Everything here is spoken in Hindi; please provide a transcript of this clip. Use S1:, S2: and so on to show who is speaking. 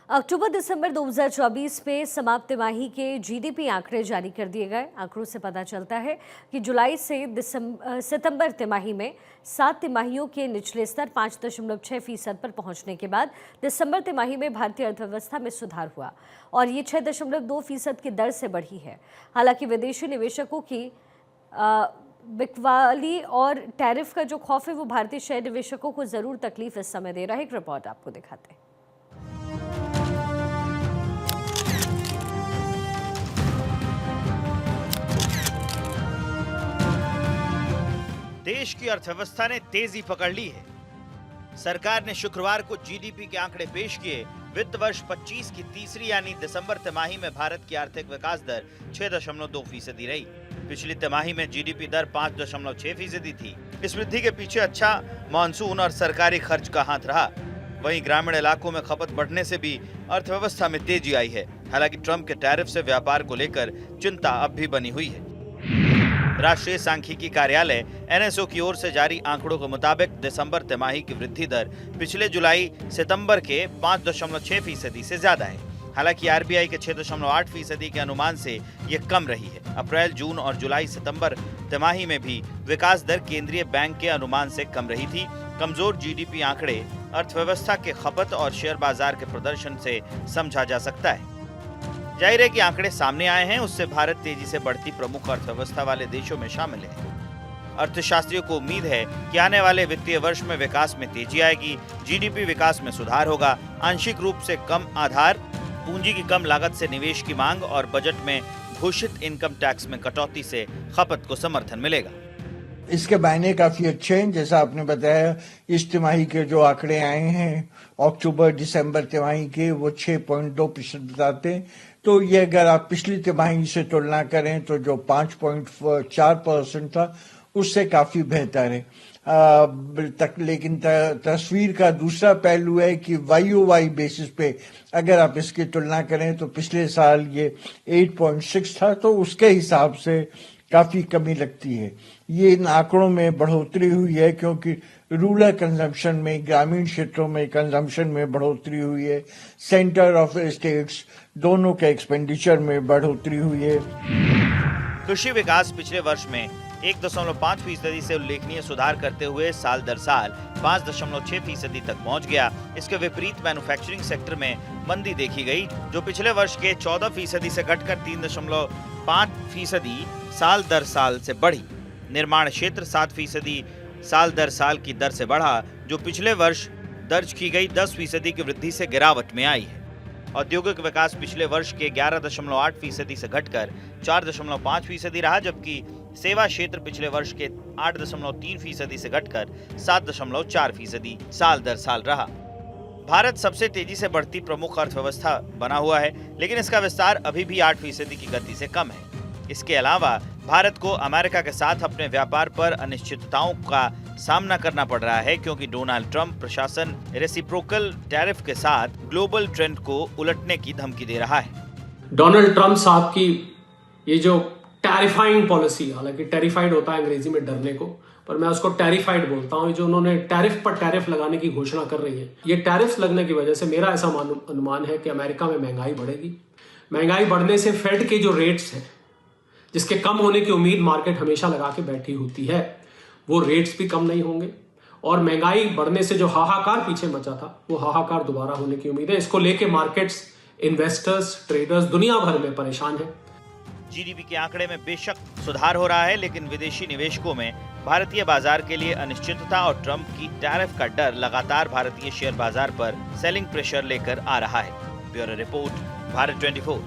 S1: अक्टूबर दिसंबर 2024 में समाप्त तिमाही के जीडीपी आंकड़े जारी कर दिए गए। आंकड़ों से पता चलता है कि जुलाई से सितंबर तिमाही में 7 तिमाहियों के निचले स्तर 5.6% पर पहुंचने के बाद दिसंबर तिमाही में भारतीय अर्थव्यवस्था में सुधार हुआ और ये 6.2% की दर से बढ़ी है। हालांकि विदेशी निवेशकों की बिकवाली और टैरिफ का जो खौफ है वो भारतीय शेयर निवेशकों को जरूर तकलीफ इस समय दे रहा है। एक रिपोर्ट आपको दिखाते हैं।
S2: देश की अर्थव्यवस्था ने तेजी पकड़ ली है। सरकार ने शुक्रवार को जीडीपी के आंकड़े पेश किए। वित्त वर्ष 25 की तीसरी यानी दिसंबर तिमाही में भारत की आर्थिक विकास दर 6.2% रही। पिछली तिमाही में जीडीपी दर 5.6% थी। इस वृद्धि के पीछे अच्छा मानसून और सरकारी खर्च का हाथ रहा। वहीं ग्रामीण इलाकों में खपत बढ़ने से भी अर्थव्यवस्था में तेजी आई है। हालांकि ट्रंप के टैरिफ से व्यापार को लेकर चिंता अब भी बनी हुई है। राष्ट्रीय सांख्यिकी कार्यालय एनएसओ की ओर से जारी आंकड़ों के मुताबिक दिसंबर तिमाही की वृद्धि दर पिछले जुलाई सितंबर के 5.6% से ज्यादा है। हालांकि आरबीआई के 6.8% के अनुमान से ये कम रही है। अप्रैल, जून और जुलाई सितंबर तिमाही में भी विकास दर केंद्रीय बैंक के अनुमान से कम रही थी। कमजोर जीडीपी आंकड़े अर्थव्यवस्था के खपत और शेयर बाजार के प्रदर्शन से समझा जा सकता है। जाहिर है कि आंकड़े सामने आए हैं, उससे भारत तेजी से बढ़ती प्रमुख अर्थव्यवस्था वाले देशों में शामिल है। अर्थशास्त्रियों को उम्मीद है कि आने वाले वित्तीय वर्ष में विकास में तेजी आएगी, जीडीपी विकास में सुधार होगा। आंशिक रूप से कम आधार, पूंजी की कम लागत से निवेश की मांग और बजट में घोषित इनकम टैक्स में कटौती से खपत को समर्थन मिलेगा।
S3: इसके मायने काफी अच्छे हैं। जैसा आपने बताया, इस तिमाही के जो आंकड़े आए हैं अक्टूबर दिसंबर तिमाही के, वो 6.2% बताते हैं। तो ये अगर आप पिछली तिमाही से तुलना करें तो जो 5.4% था उससे काफी बेहतर है। लेकिन तस्वीर का दूसरा पहलू है कि वाई बेसिस पे अगर आप इसकी तुलना करें तो पिछले साल ये 8.6 था, तो उसके हिसाब से काफी कमी लगती है। ये इन आंकड़ों में बढ़ोतरी हुई है क्योंकि रूरल कंजम्पशन में, ग्रामीण क्षेत्रों में कंजम्पशन में बढ़ोतरी हुई है। सेंटर ऑफ स्टेट्स दोनों के एक्सपेंडिचर में बढ़ोतरी हुई है।
S2: कृषि विकास पिछले वर्ष में 1.5% से उल्लेखनीय सुधार करते हुए साल दर साल 5.6% तक पहुंच गया। इसके विपरीत मैन्युफैक्चरिंग सेक्टर में मंदी देखी गई, जो पिछले वर्ष के 14% से घटकर 3.5% साल दर साल से बढ़ी। निर्माण क्षेत्र 7% साल दर साल की दर से बढ़ा, जो पिछले वर्ष दर्ज की गई 10% की वृद्धि से गिरावट में आई है। औद्योगिक विकास पिछले वर्ष के 11.8% से घटकर 4.5% रहा, जबकि सेवा क्षेत्र पिछले वर्ष के 8.3% से घटकर 7.4% साल दर साल रहा। भारत सबसे तेजी से बढ़ती प्रमुख अर्थव्यवस्था बना हुआ है, लेकिन इसका विस्तार अभी भी 8% की गति से कम है। इसके अलावा भारत को अमेरिका के साथ अपने व्यापार पर अनिश्चितताओं का सामना करना पड़ रहा है, क्योंकि डोनाल्ड ट्रंप प्रशासन रेसिप्रोकल टैरिफ के साथ ग्लोबल ट्रेंड को उलटने की धमकी दे रहा है।
S4: डोनाल्ड ट्रंप साहब की ये जो टैरिफाइंग पॉलिसी, हालांकि टेरिफाइड होता है अंग्रेजी में डरने को, पर मैं उसको टैरिफाइड बोलता हूँ। जो उन्होंने टैरिफ पर टैरिफ लगाने की घोषणा कर रही है, ये टैरिफ लगने की वजह से मेरा ऐसा अनुमान है कि अमेरिका में महंगाई बढ़ेगी। महंगाई बढ़ने से फेड के जो रेट्स हैं, जिसके कम होने की उम्मीद मार्केट हमेशा लगा के बैठी होती है, वो रेट्स भी कम नहीं होंगे और महंगाई बढ़ने से जो हाहाकार पीछे मचा था, वो हाहाकार दोबारा होने की उम्मीद है। इसको लेके मार्केट्स, इन्वेस्टर्स, ट्रेडर्स दुनिया भर में परेशान हैं।
S2: जीडीपी के आंकड़े में बेशक सुधार हो रहा है, लेकिन विदेशी निवेशकों में भारतीय बाजार के लिए अनिश्चितता और ट्रंप की टैरिफ का डर लगातार भारतीय शेयर बाजार पर सेलिंग प्रेशर लेकर आ रहा है। Bureau report, Bharat 24।